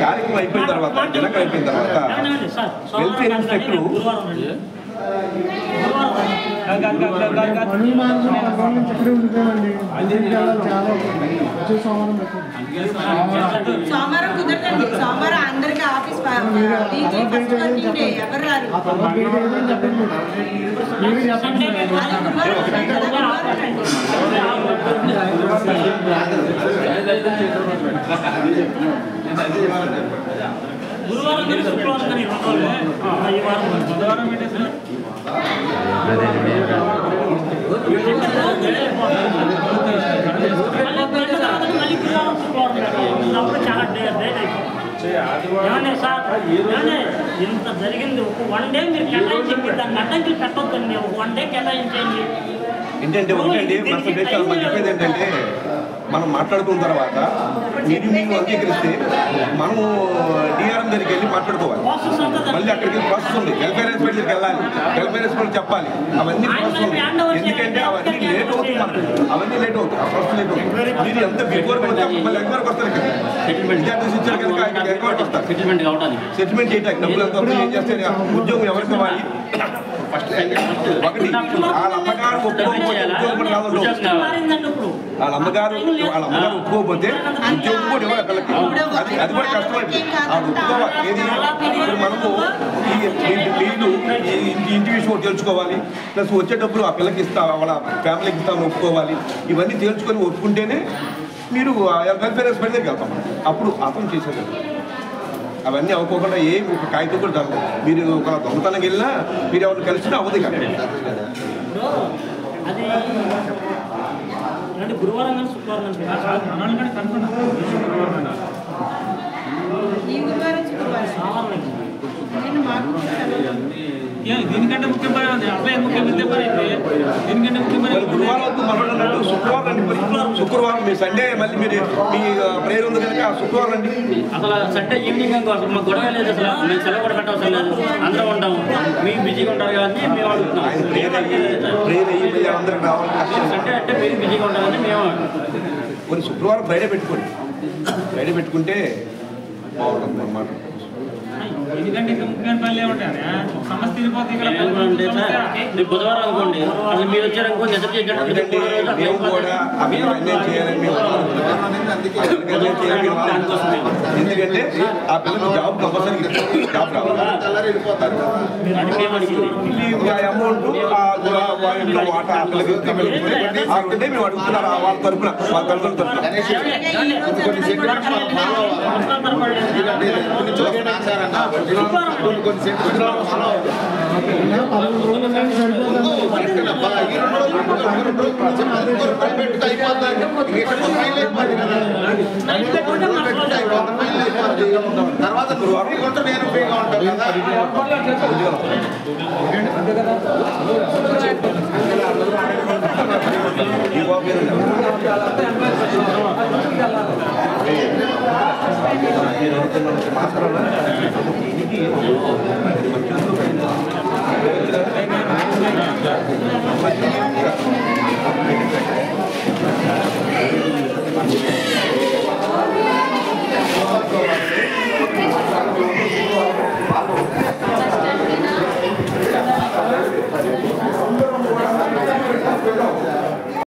కార్యక్రమం అయిపోయిన తర్వాత జనక అయిపోయిన తర్వాత వెల్ఫేర్ ఇన్స్పెక్టర్ సోమవారం కుదరదండి. సోమవారం అందరికి ఆఫీస్ ఎవరు రారు. గురువారం కానీ శుక్రవారం కానీ ఈ వారం బుధవారం పెట్టేసి చాలా డేట్ అయిపోయింది సార్. ఇంత జరిగింది ఒక 1 డే మీరు కేటాయించండి. దాన్ని అడ్డంకులు పెట్టొద్దండి. ఒక 1 డే కేటాయించండి. ఏంటంటే ఒకటండి మనం చెప్పేది ఏంటంటే మనం మాట్లాడుకున్న తర్వాత మీరు అంగీకరిస్తే మనము డిఆర్ఎం దగ్గరికి వెళ్ళి మాట్లాడుకోవాలి. మళ్ళీ అక్కడికి ప్రాసెస్ ఉంది. వెల్ఫేర్ ఇన్స్పెక్టర్ దగ్గరికి వెళ్ళాలి. వెల్ఫేర్ ఇన్స్పెక్టర్ చెప్పాలి. అవన్నీ ప్రాసెస్ ఉంది. ఎందుకంటే అవన్నీ లేట్ అవుతుంది. మనకు అవన్నీ లేట్ అవుతుంది. ఆ ప్రాసెస్ లేట్ అవుతుంది. మీరు ఎంత బిఫోర్ వస్తే మళ్ళీ ఎంక్వైరీకి వస్తారు కదా. విద్యార్థులు ఇచ్చారు కనుక ఎంక్వైరీకి వస్తారు. సెటిల్మెంట్ చేయడానికి డబ్బులు ఎంత ఏం చేస్తే ఉద్యోగం ఎవరికి ఇవ్వాలి. ఒకటి వాళ్ళ అమ్మగారు వాళ్ళ అమ్మగారు ఒప్పుకోకపోతే ఉద్యోగం కూడా ఇవ్వాలి పిల్లకి. అది కూడా కష్టమండి. వాళ్ళు ఒప్పుకోవాలి. ఏది ఇప్పుడు మనము మీరు ఇంటి విషయం తెలుసుకోవాలి. ప్లస్ వచ్చే డబ్బులు ఆ పిల్లకి ఇస్తా వాళ్ళ ఫ్యామిలీకి ఇస్తామని ఒప్పుకోవాలి. ఇవన్నీ తేల్చుకొని ఒప్పుకుంటేనే మీరు వెల్ఫేర్ ఇన్స్పెక్టర్ దగ్గరికి వెళ్తాం. అప్పుడు అర్థం చేసేది. అవన్నీ అవ్వకుండా ఏం ఒక కాగితం కూడా జరగదు. మీరు ఒక దొంగతనంగా వెళ్ళినా మీరు ఎవరిని కలిసినా అవ్వదు కదా. అది గురువారం కానీ శుక్రవారం దీనికంటే ముఖ్యమైన అబ్బాయి ముఖ్యమైతే దీనికంటే ముఖ్యమైన గురువారం శుక్రవారం మీ సండే మళ్ళీ మీరు మీ ప్రేయర్ ఉంది కనుక శుక్రవారం అండి. అసలు సండే ఈవినింగ్ అసలు మాకు గొడవ లేదు. అసలు మేము సెలవు కూడా పెట్టవసరం లేదు. అందరం ఉంటాము. మీకు బిజీగా ఉంటారు కాబట్టి మేము అడుగుతున్నాం. సండే అంటే మీరు బిజీగా ఉంటారని మేము కొన్ని శుక్రవారం ఫ్రైడే పెట్టుకోండి. ఫ్రైడే పెట్టుకుంటే బాగుంటుంది అన్నమాట. ఎందుకంటే ఇంకా ముఖ్యమైన పనులు ఏముంటాయి. సమస్య తిరిగిపోతే ఇక్కడ బుధవారం అనుకోండి. అసలు మీరు వచ్చారనుకో నిద్ర మేము కూడా అవి చేయాలని ఎందుకంటే ఆ పిల్లలు జాబ్ కంపల్సరీ జాబ్ రావాలి. అమౌంట్ వాటా ఆ పిల్లకి అంటే మేము అడుగుతున్నారు వాళ్ళ తరఫున తర్వాత నేను ఫ్రీగా ఉంటాను కదా. Gracias.